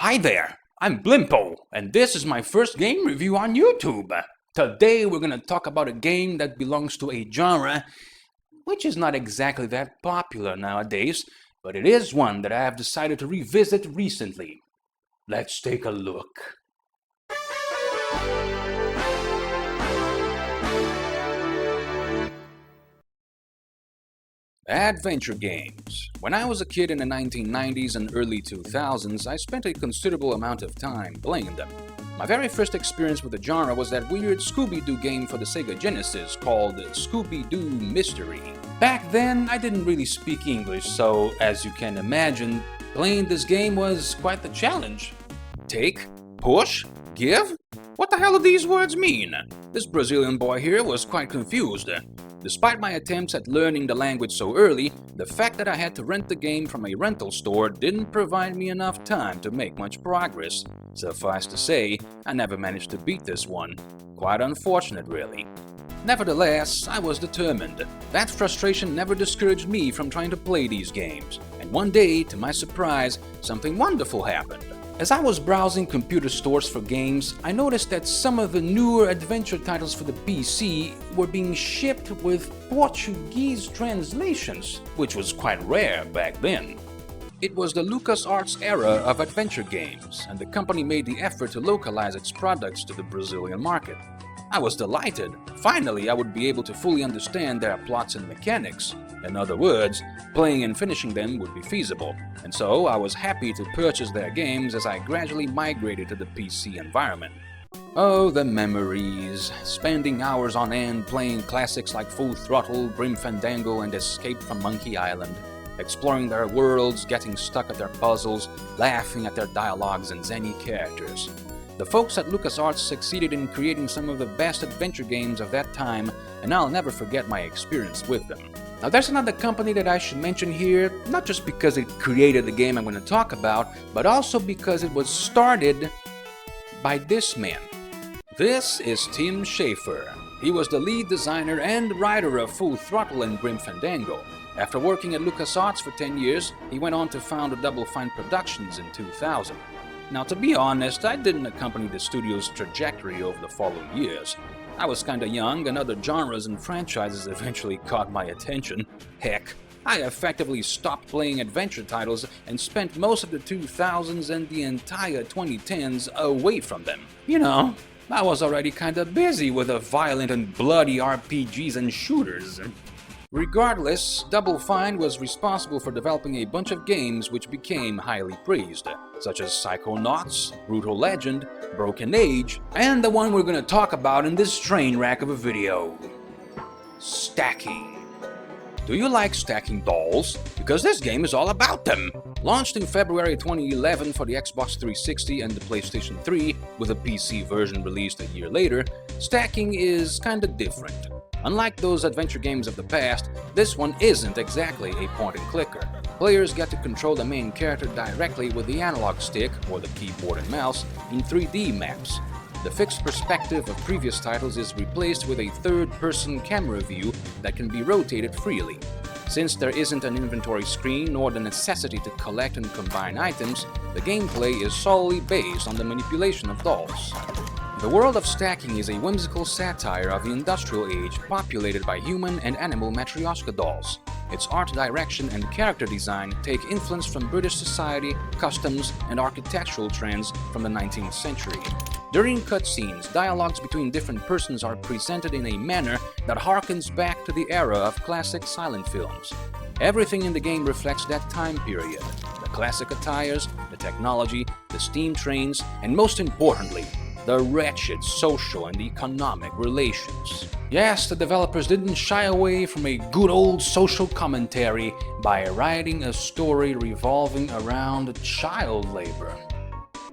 Hi there, I'm Blimpo, and this is my first game review on YouTube. Today we're gonna talk about a game that belongs to a genre which is not exactly that popular nowadays, but it is one that I have decided to revisit recently. Let's take a look. Adventure games. When I was a kid in the 1990s and early 2000s, I spent a considerable amount of time playing them. My very first experience with the genre was that weird Scooby-Doo game for the Sega Genesis called Scooby-Doo Mystery. Back then, I didn't really speak English, so as you can imagine, playing this game was quite the challenge. Take, push, give? What the hell do these words mean? This Brazilian boy here was quite confused. Despite my attempts at learning the language so early, the fact that I had to rent the game from a rental store didn't provide me enough time to make much progress. Suffice to say, I never managed to beat this one. Quite unfortunate, really. Nevertheless, I was determined. That frustration never discouraged me from trying to play these games. And one day, to my surprise, something wonderful happened. As I was browsing computer stores for games, I noticed that some of the newer adventure titles for the PC were being shipped with Portuguese translations, which was quite rare back then. It was the LucasArts era of adventure games, and the company made the effort to localize its products to the Brazilian market. I was delighted. Finally, I would be able to fully understand their plots and mechanics. In other words, playing and finishing them would be feasible, and so I was happy to purchase their games as I gradually migrated to the PC environment. Oh, the memories, spending hours on end playing classics like Full Throttle, Grim Fandango, and Escape from Monkey Island, exploring their worlds, getting stuck at their puzzles, laughing at their dialogues and zany characters. The folks at LucasArts succeeded in creating some of the best adventure games of that time, and I'll never forget my experience with them. Now there's another company that I should mention here, not just because it created the game I'm going to talk about, but also because it was started by this man. This is Tim Schafer. He was the lead designer and writer of Full Throttle and Grim Fandango. After working at LucasArts for 10 years, he went on to found Double Fine Productions in 2000. Now, to be honest, I didn't accompany the studio's trajectory over the following years. I was kinda young, and other genres and franchises eventually caught my attention. Heck, I effectively stopped playing adventure titles and spent most of the 2000s and the entire 2010s away from them. You know, I was already kinda busy with the violent and bloody RPGs and shooters. Regardless, Double Fine was responsible for developing a bunch of games which became highly praised, such as Psychonauts, Brutal Legend, Broken Age, and the one we're going to talk about in this train wreck of a video. Stacking. Do you like stacking dolls? Because this game is all about them! Launched in February 2011 for the Xbox 360 and the PlayStation 3, with a PC version released a year later, stacking is kinda different. Unlike those adventure games of the past, this one isn't exactly a point-and-clicker. Players get to control the main character directly with the analog stick, or the keyboard and mouse, in 3D maps. The fixed perspective of previous titles is replaced with a third-person camera view that can be rotated freely. Since there isn't an inventory screen nor the necessity to collect and combine items, the gameplay is solely based on the manipulation of dolls. The world of stacking is a whimsical satire of the industrial age populated by human and animal matryoshka dolls. Its art direction and character design take influence from British society, customs, and architectural trends from the 19th century. During cutscenes, dialogues between different persons are presented in a manner that harkens back to the era of classic silent films. Everything in the game reflects that time period. The classic attires, the technology, the steam trains, and most importantly, the wretched social and economic relations. Yes, the developers didn't shy away from a good old social commentary by writing a story revolving around child labor.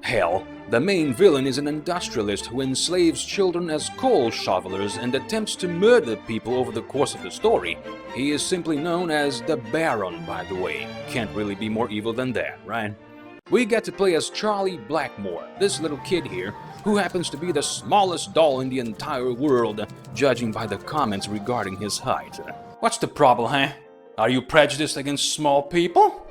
Hell, the main villain is an industrialist who enslaves children as coal shovelers and attempts to murder people over the course of the story. He is simply known as the Baron, by the way. Can't really be more evil than that, right? We get to play as Charlie Blackmore, this little kid here, who happens to be the smallest doll in the entire world, judging by the comments regarding his height. What's the problem, huh? Are you prejudiced against small people?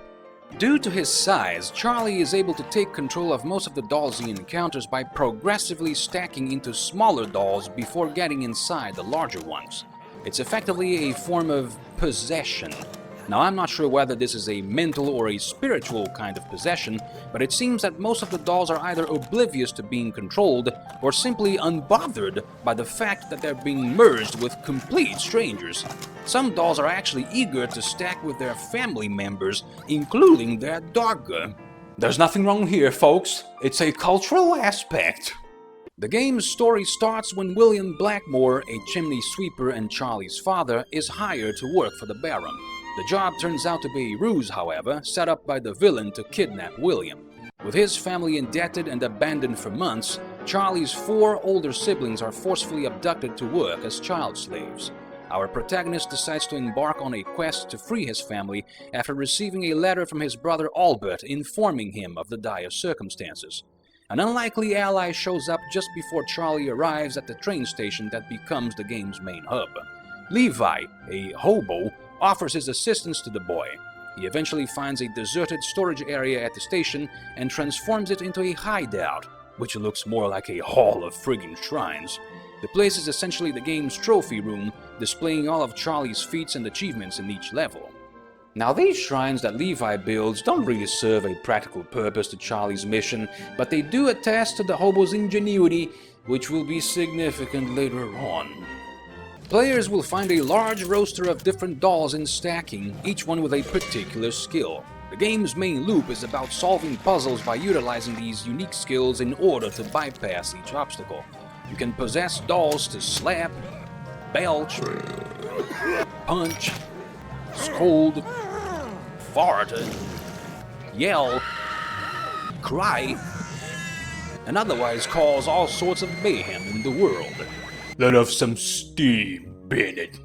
Due to his size, Charlie is able to take control of most of the dolls he encounters by progressively stacking into smaller dolls before getting inside the larger ones. It's effectively a form of possession. Now, I'm not sure whether this is a mental or a spiritual kind of possession, but it seems that most of the dolls are either oblivious to being controlled or simply unbothered by the fact that they're being merged with complete strangers. Some dolls are actually eager to stack with their family members, including their dog. There's nothing wrong here, folks. It's a cultural aspect. The game's story starts when William Blackmore, a chimney sweeper and Charlie's father, is hired to work for the Baron. The job turns out to be a ruse, however, set up by the villain to kidnap William. With his family indebted and abandoned for months, Charlie's 4 older siblings are forcefully abducted to work as child slaves. Our protagonist decides to embark on a quest to free his family after receiving a letter from his brother Albert informing him of the dire circumstances. An unlikely ally shows up just before Charlie arrives at the train station that becomes the game's main hub. Levi, a hobo, offers his assistance to the boy. He eventually finds a deserted storage area at the station and transforms it into a hideout, which looks more like a hall of friggin' shrines. The place is essentially the game's trophy room, displaying all of Charlie's feats and achievements in each level. Now, these shrines that Levi builds don't really serve a practical purpose to Charlie's mission, but they do attest to the hobo's ingenuity, which will be significant later on. Players will find a large roster of different dolls in stacking, each one with a particular skill. The game's main loop is about solving puzzles by utilizing these unique skills in order to bypass each obstacle. You can possess dolls to slap, belch, punch, scold, fart, yell, cry, and otherwise cause all sorts of mayhem in the world. Let off some steam, Bennett.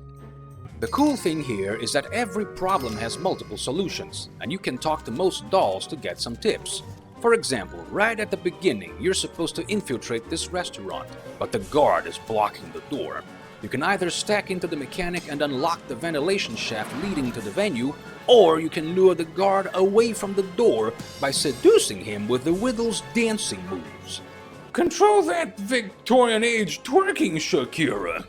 The cool thing here is that every problem has multiple solutions, and you can talk to most dolls to get some tips. For example, right at the beginning, you're supposed to infiltrate this restaurant, but the guard is blocking the door. You can either stack into the mechanic and unlock the ventilation shaft leading to the venue, or you can lure the guard away from the door by seducing him with the Whittle's dancing moves. Control that Victorian-age twerking, Shakira!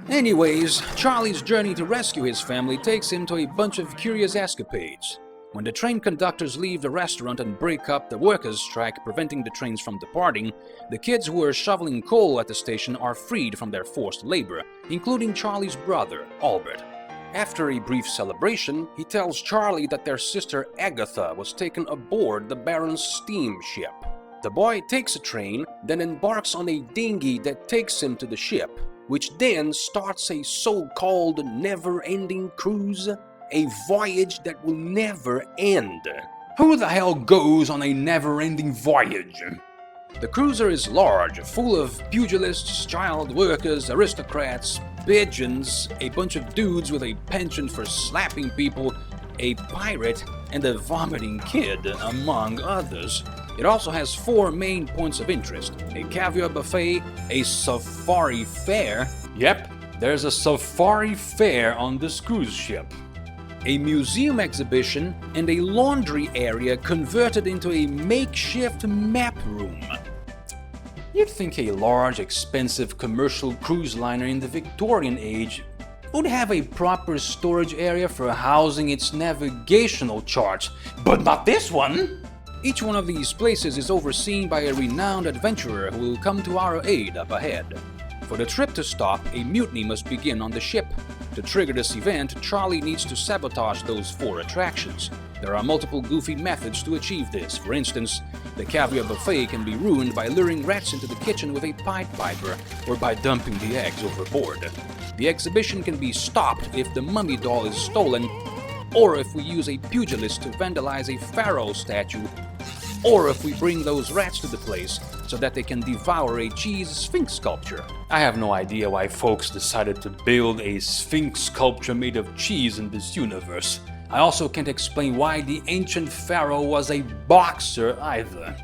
Anyways, Charlie's journey to rescue his family takes him to a bunch of curious escapades. When the train conductors leave the restaurant and break up the workers' strike preventing the trains from departing, the kids who are shoveling coal at the station are freed from their forced labor, including Charlie's brother, Albert. After a brief celebration, he tells Charlie that their sister Agatha was taken aboard the Baron's steamship. The boy takes a train, then embarks on a dinghy that takes him to the ship, which then starts a so-called never-ending cruise, a voyage that will never end. Who the hell goes on a never-ending voyage? The cruiser is large, full of pugilists, child workers, aristocrats, pigeons, a bunch of dudes with a penchant for slapping people, a pirate, and a vomiting kid, among others. It also has 4 main points of interest: a caviar buffet, a safari fair. Yep, there's a safari fair on this cruise ship. A museum exhibition, and a laundry area converted into a makeshift map room. You'd think a large, expensive commercial cruise liner in the Victorian age would have a proper storage area for housing its navigational charts, but not this one! Each one of these places is overseen by a renowned adventurer who will come to our aid up ahead. For the trip to stop, a mutiny must begin on the ship. To trigger this event, Charlie needs to sabotage those 4 attractions. There are multiple goofy methods to achieve this. For instance, the caviar buffet can be ruined by luring rats into the kitchen with a Pied Piper, or by dumping the eggs overboard. The exhibition can be stopped if the mummy doll is stolen, or if we use a pugilist to vandalize a pharaoh statue, or if we bring those rats to the place so that they can devour a cheese sphinx sculpture. I have no idea why folks decided to build a sphinx sculpture made of cheese in this universe. I also can't explain why the ancient pharaoh was a boxer either.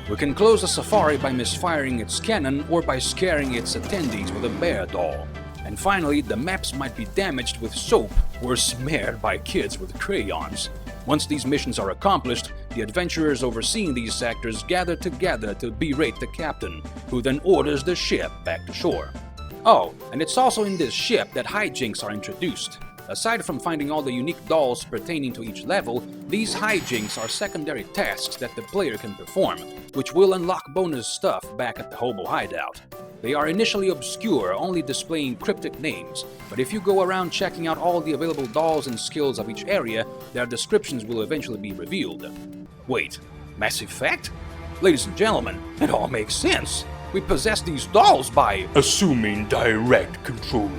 We can close the safari by misfiring its cannon or by scaring its attendees with a bear doll. And finally, the maps might be damaged with soap or smeared by kids with crayons. Once these missions are accomplished, the adventurers overseeing these sectors gather together to berate the captain, who then orders the ship back to shore. Oh, and it's also in this ship that hijinks are introduced. Aside from finding all the unique dolls pertaining to each level, these hijinks are secondary tasks that the player can perform, which will unlock bonus stuff back at the hobo hideout. They are initially obscure, only displaying cryptic names, but if you go around checking out all the available dolls and skills of each area, their descriptions will eventually be revealed. Wait, Mass Effect? Ladies and gentlemen, it all makes sense. We possess these dolls by assuming direct control.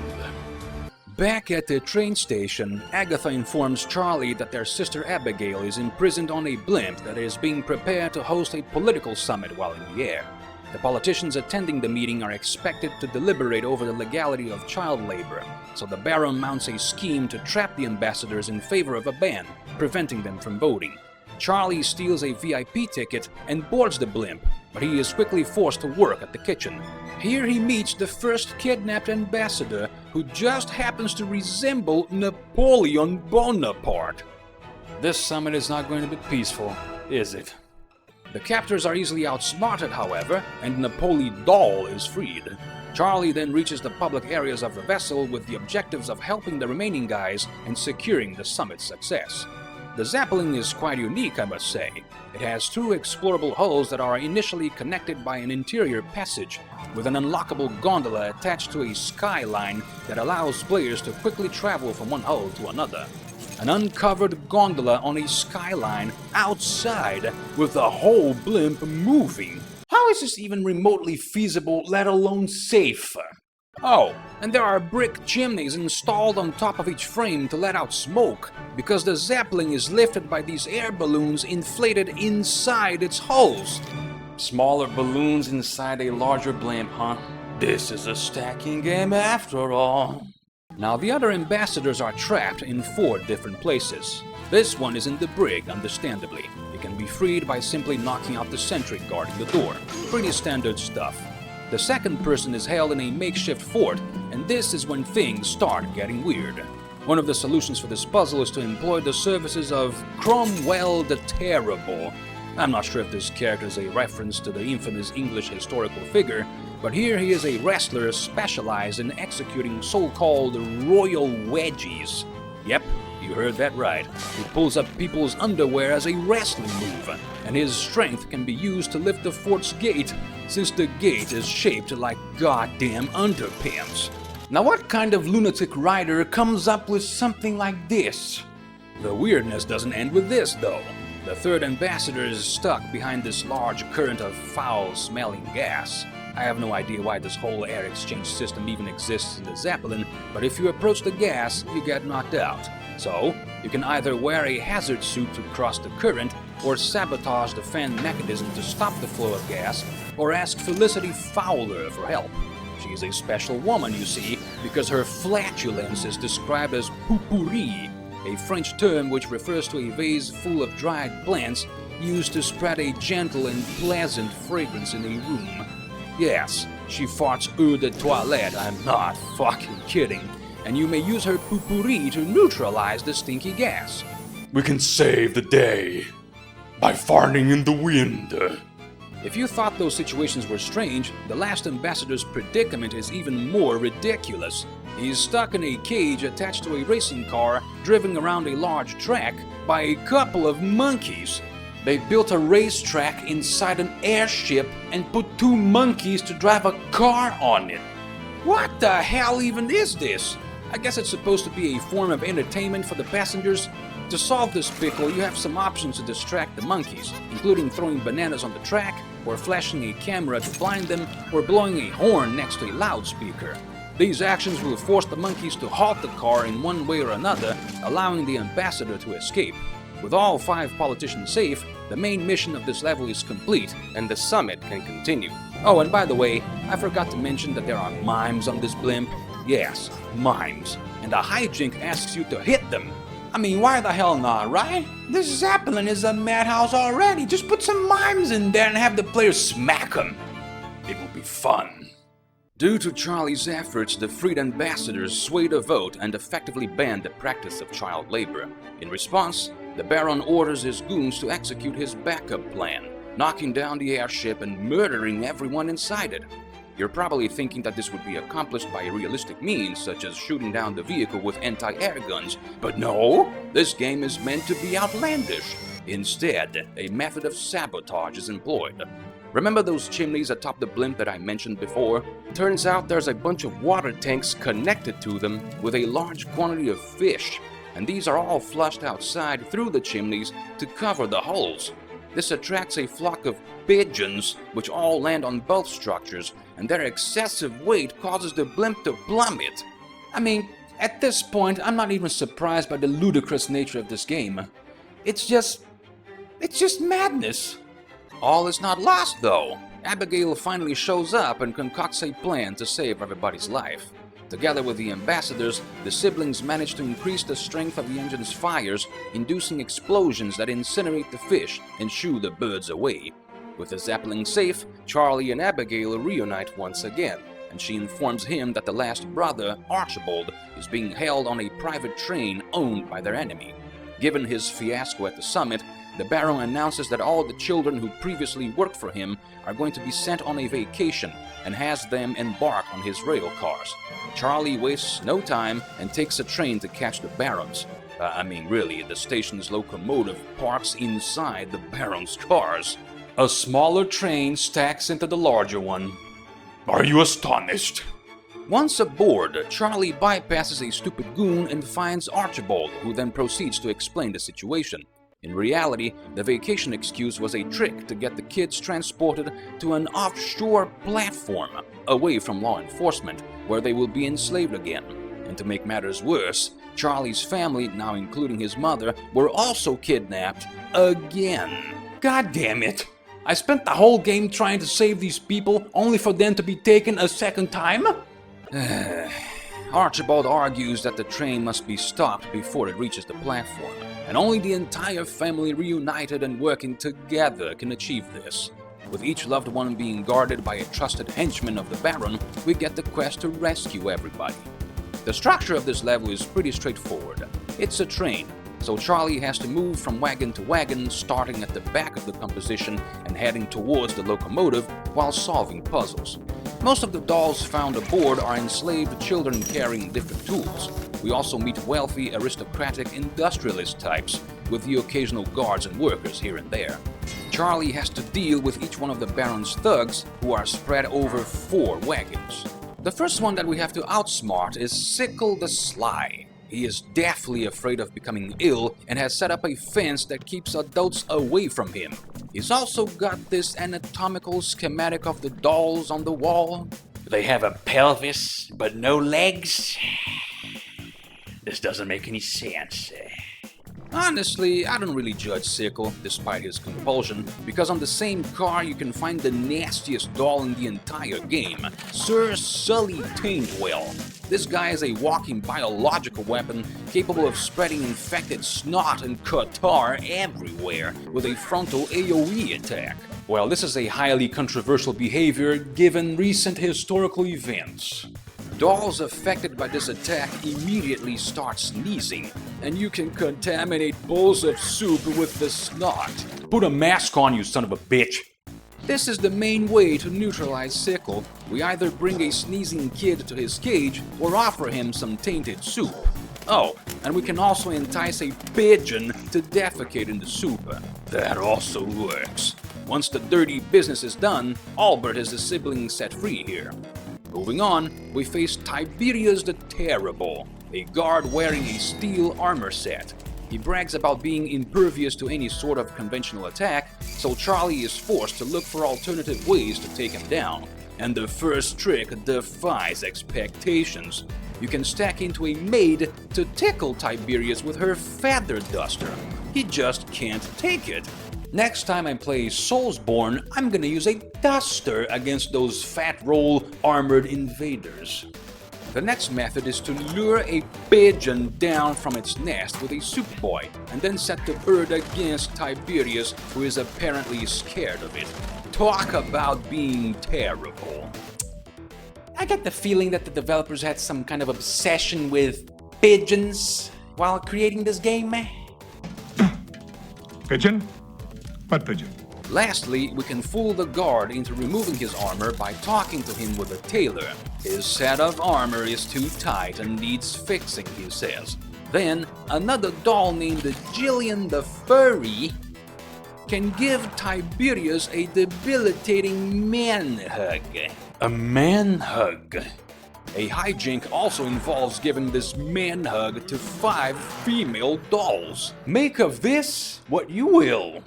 Back at the train station, Agatha informs Charlie that their sister Abigail is imprisoned on a blimp that is being prepared to host a political summit while in the air. The politicians attending the meeting are expected to deliberate over the legality of child labor, so the Baron mounts a scheme to trap the ambassadors in favor of a ban, preventing them from voting. Charlie steals a VIP ticket and boards the blimp, but he is quickly forced to work at the kitchen. Here he meets the first kidnapped ambassador, who just happens to resemble Napoleon Bonaparte. This summit is not going to be peaceful, is it? The captors are easily outsmarted, however, and Napoleon Doll is freed. Charlie then reaches the public areas of the vessel with the objectives of helping the remaining guys and securing the summit's success. The Zeppelin is quite unique, I must say. It has two explorable hulls that are initially connected by an interior passage, with an unlockable gondola attached to a skyline that allows players to quickly travel from one hull to another. An uncovered gondola on a skyline outside with the whole blimp moving. How is this even remotely feasible, let alone safe? Oh, and there are brick chimneys installed on top of each frame to let out smoke, because the Zeppelin is lifted by these air balloons inflated inside its hulls. Smaller balloons inside a larger blimp, huh? This is a stacking game after all. Now the other ambassadors are trapped in 4 different places. This one is in the brig, understandably. It can be freed by simply knocking out the sentry guarding the door. Pretty standard stuff. The second person is held in a makeshift fort, and this is when things start getting weird. One of the solutions for this puzzle is to employ the services of Cromwell the Terrible. I'm not sure if this character is a reference to the infamous English historical figure, but here he is a wrestler specialized in executing so-called royal wedgies. Yep, you heard that right. He pulls up people's underwear as a wrestling move, and his strength can be used to lift the fort's gate, since the gate is shaped like goddamn underpants. Now what kind of lunatic writer comes up with something like this? The weirdness doesn't end with this, though. The third ambassador is stuck behind this large current of foul-smelling gas. I have no idea why this whole air exchange system even exists in the Zeppelin, but if you approach the gas, you get knocked out. So, you can either wear a hazard suit to cross the current, or sabotage the fan mechanism to stop the flow of gas, or ask Felicity Fowler for help. She is a special woman, you see, because her flatulence is described as potpourri, a French term which refers to a vase full of dried plants used to spread a gentle and pleasant fragrance in a room. Yes, she farts eau de toilette, I'm not fucking kidding, and you may use her potpourri to neutralize the stinky gas. We can save the day by farting in the wind. If you thought those situations were strange, the last ambassador's predicament is even more ridiculous. He is stuck in a cage attached to a racing car driven around a large track by a couple of monkeys. They built a racetrack inside an airship and put 2 monkeys to drive a car on it. What the hell even is this? I guess it's supposed to be a form of entertainment for the passengers. To solve this pickle, you have some options to distract the monkeys, including throwing bananas on the track, or flashing a camera to blind them, or blowing a horn next to a loudspeaker. These actions will force the monkeys to halt the car in one way or another, allowing the ambassador to escape. With all 5 politicians safe, the main mission of this level is complete, and the summit can continue. Oh, and by the way, I forgot to mention that there are mimes on this blimp. Yes, mimes. And a hijink asks you to hit them. I mean, why the hell not, right? This Zeppelin is a madhouse already. Just put some mimes in there and have the players smack them. It will be fun. Due to Charlie's efforts, the freed ambassadors swayed a vote and effectively banned the practice of child labor. In response, The Baron orders his goons to execute his backup plan, knocking down the airship and murdering everyone inside it. You're probably thinking that this would be accomplished by realistic means, such as shooting down the vehicle with anti-air guns, but no, this game is meant to be outlandish. Instead, a method of sabotage is employed. Remember those chimneys atop the blimp that I mentioned before? Turns out there's a bunch of water tanks connected to them with a large quantity of fish, and these are all flushed outside through the chimneys to cover the holes. This attracts a flock of pigeons, which all land on both structures, and their excessive weight causes the blimp to plummet. I mean, at this point, I'm not even surprised by the ludicrous nature of this game. It's just madness. All is not lost, though. Abigail finally shows up and concocts a plan to save everybody's life. Together with the ambassadors, the siblings manage to increase the strength of the engine's fires, inducing explosions that incinerate the fish and shoo the birds away. With the Zeppelin safe, Charlie and Abigail reunite once again, and she informs him that the last brother, Archibald, is being held on a private train owned by their enemy. Given his fiasco at the summit, the Baron announces that all the children who previously worked for him are going to be sent on a vacation and has them embark on his rail cars. Charlie wastes no time and takes a train to catch the Barons. Really, the station's locomotive parks inside the Baron's cars. A smaller train stacks into the larger one. Are you astonished? Once aboard, Charlie bypasses a stupid goon and finds Archibald, who then proceeds to explain the situation. In reality, the vacation excuse was a trick to get the kids transported to an offshore platform, away from law enforcement, where they will be enslaved again. And to make matters worse, Charlie's family, now including his mother, were also kidnapped again. God damn it! I spent the whole game trying to save these people, only for them to be taken a second time? Archibald argues that the train must be stopped before it reaches the platform, and only the entire family reunited and working together can achieve this. With each loved one being guarded by a trusted henchman of the Baron, we get the quest to rescue everybody. The structure of this level is pretty straightforward. It's a train, so Charlie has to move from wagon to wagon, starting at the back of the composition and heading towards the locomotive while solving puzzles. Most of the dolls found aboard are enslaved children carrying different tools. We also meet wealthy, aristocratic, industrialist types, with the occasional guards and workers here and there. Charlie has to deal with each one of the Baron's thugs, who are spread over 4 wagons. The first one that we have to outsmart is Sickle the Sly. He is deathly afraid of becoming ill and has set up a fence that keeps adults away from him. He's also got this anatomical schematic of the dolls on the wall. They have a pelvis, but no legs? This doesn't make any sense. Honestly, I don't really judge Sickle, despite his compulsion, because on the same car you can find the nastiest doll in the entire game, Sir Sully Taintwell. This guy is a walking biological weapon capable of spreading infected snot and catarrh everywhere with a frontal AoE attack. Well, this is a highly controversial behavior given recent historical events. Dolls affected by this attack immediately start sneezing, and you can contaminate bowls of soup with the snot. Put a mask on, you son of a bitch! This is the main way to neutralize Sickle. We either bring a sneezing kid to his cage or offer him some tainted soup. Oh, and we can also entice a pigeon to defecate in the soup. That also works. Once the dirty business is done, Albert is the sibling set free here. Moving on, we face Tiberius the Terrible, a guard wearing a steel armor set. He brags about being impervious to any sort of conventional attack, so Charlie is forced to look for alternative ways to take him down. And the first trick defies expectations. You can stack into a maid to tickle Tiberius with her feather duster. He just can't take it. Next time I play Soulsborne, I'm gonna use a duster against those fat roll armored invaders. The next method is to lure a pigeon down from its nest with a soup boy, and then set the bird against Tiberius, who is apparently scared of it. Talk about being terrible. I get the feeling that the developers had some kind of obsession with pigeons while creating this game. Pigeon? What pigeon? Lastly, we can fool the guard into removing his armor by talking to him with a tailor. His set of armor is too tight and needs fixing, he says. Then, another doll named Jillian the Furry can give Tiberius a debilitating man hug. A man hug. A hijink also involves giving this man hug to 5 female dolls. Make of this what you will.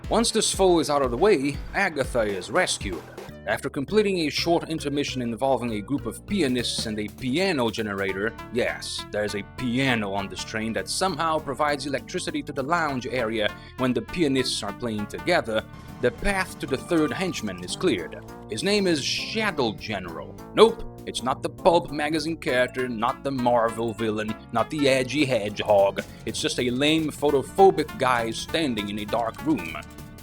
Once this foe is out of the way, Agatha is rescued. After completing a short intermission involving a group of pianists and a piano generator, yes, there's a piano on this train that somehow provides electricity to the lounge area when the pianists are playing together, the path to the third henchman is cleared. His name is Shadow General. Nope, it's not the Pulp magazine character, not the Marvel villain, not the edgy hedgehog. It's just a lame photophobic guy standing in a dark room.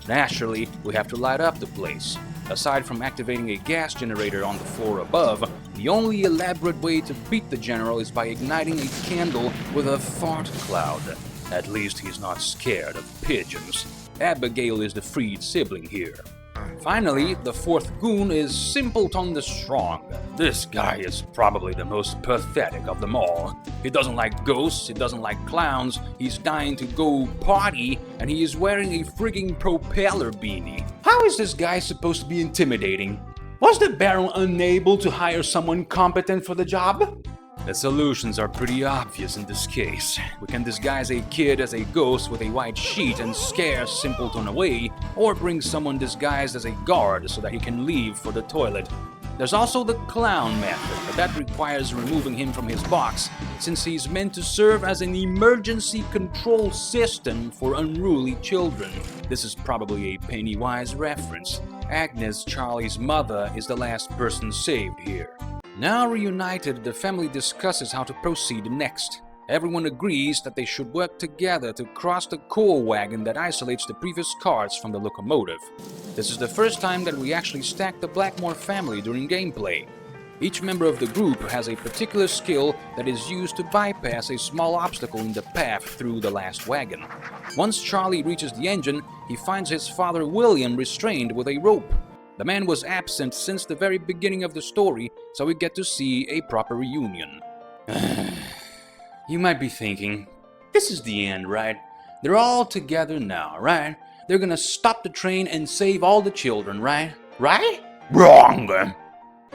Naturally, we have to light up the place. Aside from activating a gas generator on the floor above, the only elaborate way to beat the general is by igniting a candle with a fart cloud. At least he's not scared of pigeons. Abigail is the freed sibling here. Finally, the fourth goon is Simpleton the Strong. This guy is probably the most pathetic of them all. He doesn't like ghosts, he doesn't like clowns, he's dying to go party, and he is wearing a frigging propeller beanie. How is this guy supposed to be intimidating? Was the Baron unable to hire someone competent for the job? The solutions are pretty obvious in this case. We can disguise a kid as a ghost with a white sheet and scare Simpleton away, or bring someone disguised as a guard so that he can leave for the toilet. There's also the clown method, but that requires removing him from his box, since he's meant to serve as an emergency control system for unruly children. This is probably a Pennywise reference. Agnes, Charlie's mother, is the last person saved here. Now reunited, the family discusses how to proceed next. Everyone agrees that they should work together to cross the coal wagon that isolates the previous cars from the locomotive. This is the first time that we actually stack the Blackmore family during gameplay. Each member of the group has a particular skill that is used to bypass a small obstacle in the path through the last wagon. Once Charlie reaches the engine, he finds his father William restrained with a rope. The man was absent since the very beginning of the story, so we get to see a proper reunion. You might be thinking, this is the end, right? They're all together now, right? They're gonna stop the train and save all the children, right? Right? Wrong!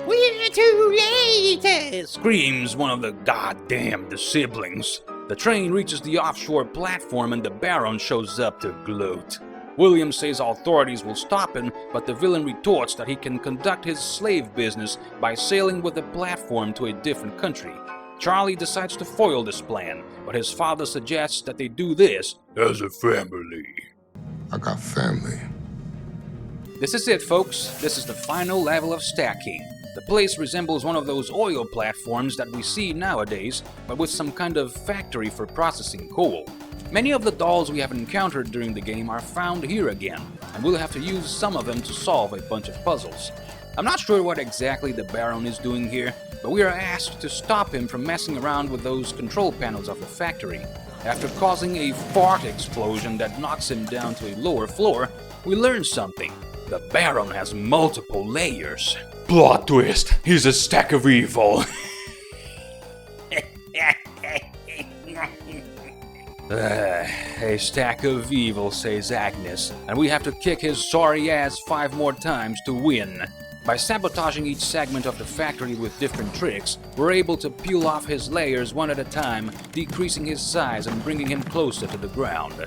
We're too late! Screams one of the goddamn siblings. The train reaches the offshore platform and the Baron shows up to gloat. William says authorities will stop him, but the villain retorts that he can conduct his slave business by sailing with the platform to a different country. Charlie decides to foil this plan, but his father suggests that they do this as a family. I got family. This is it, folks. This is the final level of stacking. The place resembles one of those oil platforms that we see nowadays, but with some kind of factory for processing coal. Many of the dolls we have encountered during the game are found here again, and we'll have to use some of them to solve a bunch of puzzles. I'm not sure what exactly the Baron is doing here, but we are asked to stop him from messing around with those control panels of the factory. After causing a fart explosion that knocks him down to a lower floor, we learn something. The Baron has multiple layers. Plot twist, he's a stack of evil. A stack of evil, says Agnes, and we have to kick his sorry ass 5 more times to win. By sabotaging each segment of the factory with different tricks, we're able to peel off his layers one at a time, decreasing his size and bringing him closer to the ground.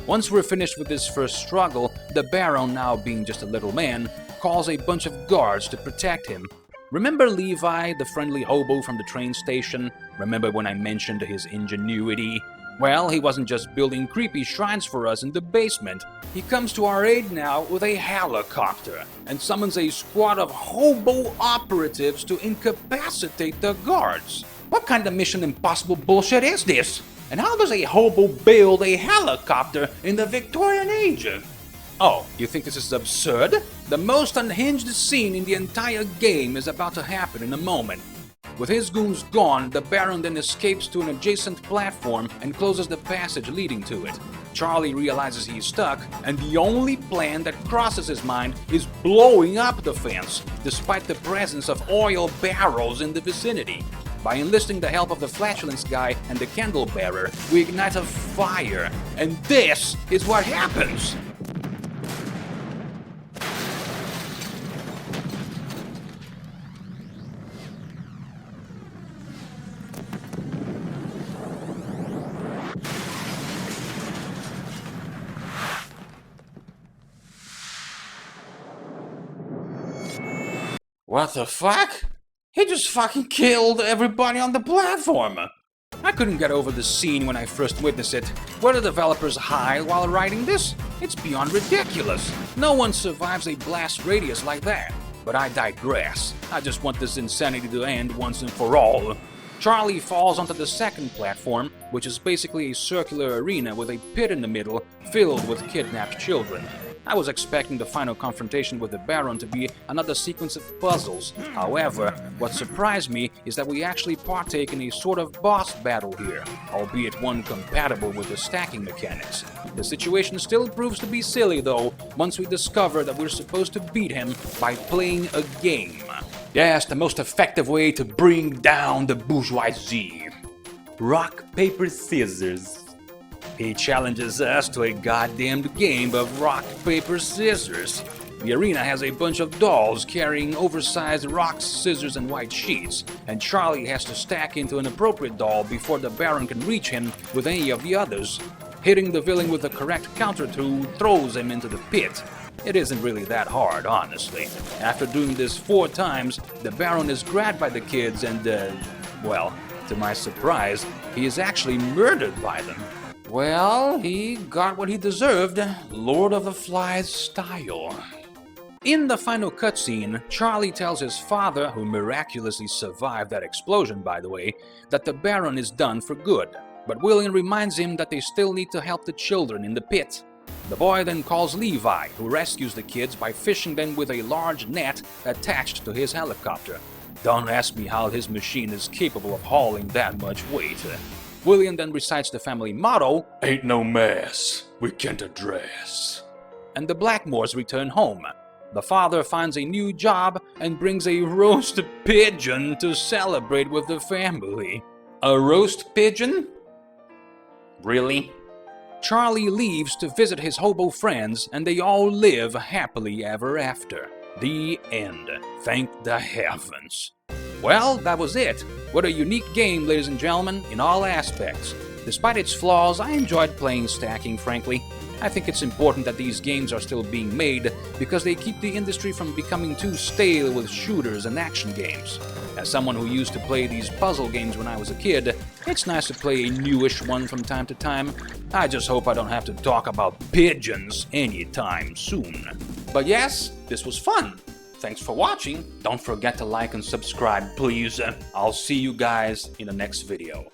Once we're finished with this first struggle, the Baron, now being just a little man, calls a bunch of guards to protect him. Remember Levi, the friendly hobo from the train station? Remember when I mentioned his ingenuity? Well, he wasn't just building creepy shrines for us in the basement. He comes to our aid now with a helicopter and summons a squad of hobo operatives to incapacitate the guards. What kind of Mission Impossible bullshit is this? And how does a hobo build a helicopter in the Victorian age? Oh, you think this is absurd? The most unhinged scene in the entire game is about to happen in a moment. With his goons gone, the Baron then escapes to an adjacent platform and closes the passage leading to it. Charlie realizes he's stuck, and the only plan that crosses his mind is blowing up the fence, despite the presence of oil barrels in the vicinity. By enlisting the help of the flatulence guy and the candle bearer, we ignite a fire, and this is what happens! What the fuck? He just fucking killed everybody on the platform! I couldn't get over the scene when I first witnessed it. Were the developers high while writing this? It's beyond ridiculous. No one survives a blast radius like that. But I digress. I just want this insanity to end once and for all. Charlie falls onto the second platform, which is basically a circular arena with a pit in the middle filled with kidnapped children. I was expecting the final confrontation with the Baron to be another sequence of puzzles. However, what surprised me is that we actually partake in a sort of boss battle here, albeit one compatible with the stacking mechanics. The situation still proves to be silly though, once we discover that we're supposed to beat him by playing a game. Yes, the most effective way to bring down the bourgeoisie. Rock, paper, scissors. He challenges us to a goddamned game of rock, paper, scissors. The arena has a bunch of dolls carrying oversized rocks, scissors, and white sheets, and Charlie has to stack into an appropriate doll before the Baron can reach him with any of the others. Hitting the villain with the correct counter to throws him into the pit. It isn't really that hard, honestly. After doing this 4 times, the Baron is grabbed by the kids and, well, to my surprise, he is actually murdered by them. Well, he got what he deserved, Lord of the Flies style. In the final cutscene, Charlie tells his father, who miraculously survived that explosion by the way, that the Baron is done for good. But William reminds him that they still need to help the children in the pit. The boy then calls Levi, who rescues the kids by fishing them with a large net attached to his helicopter. Don't ask me how his machine is capable of hauling that much weight. William then recites the family motto, Ain't no mess we can't address. And the Blackmores return home. The father finds a new job and brings a roast pigeon to celebrate with the family. A roast pigeon? Really? Charlie leaves to visit his hobo friends, and they all live happily ever after. The end. Thank the heavens. Well, that was it. What a unique game, ladies and gentlemen, in all aspects. Despite its flaws, I enjoyed playing stacking, frankly. I think it's important that these games are still being made because they keep the industry from becoming too stale with shooters and action games. As someone who used to play these puzzle games when I was a kid, it's nice to play a newish one from time to time. I just hope I don't have to talk about pigeons anytime soon. But yes, this was fun. Thanks for watching. Don't forget to like and subscribe, please. I'll see you guys in the next video.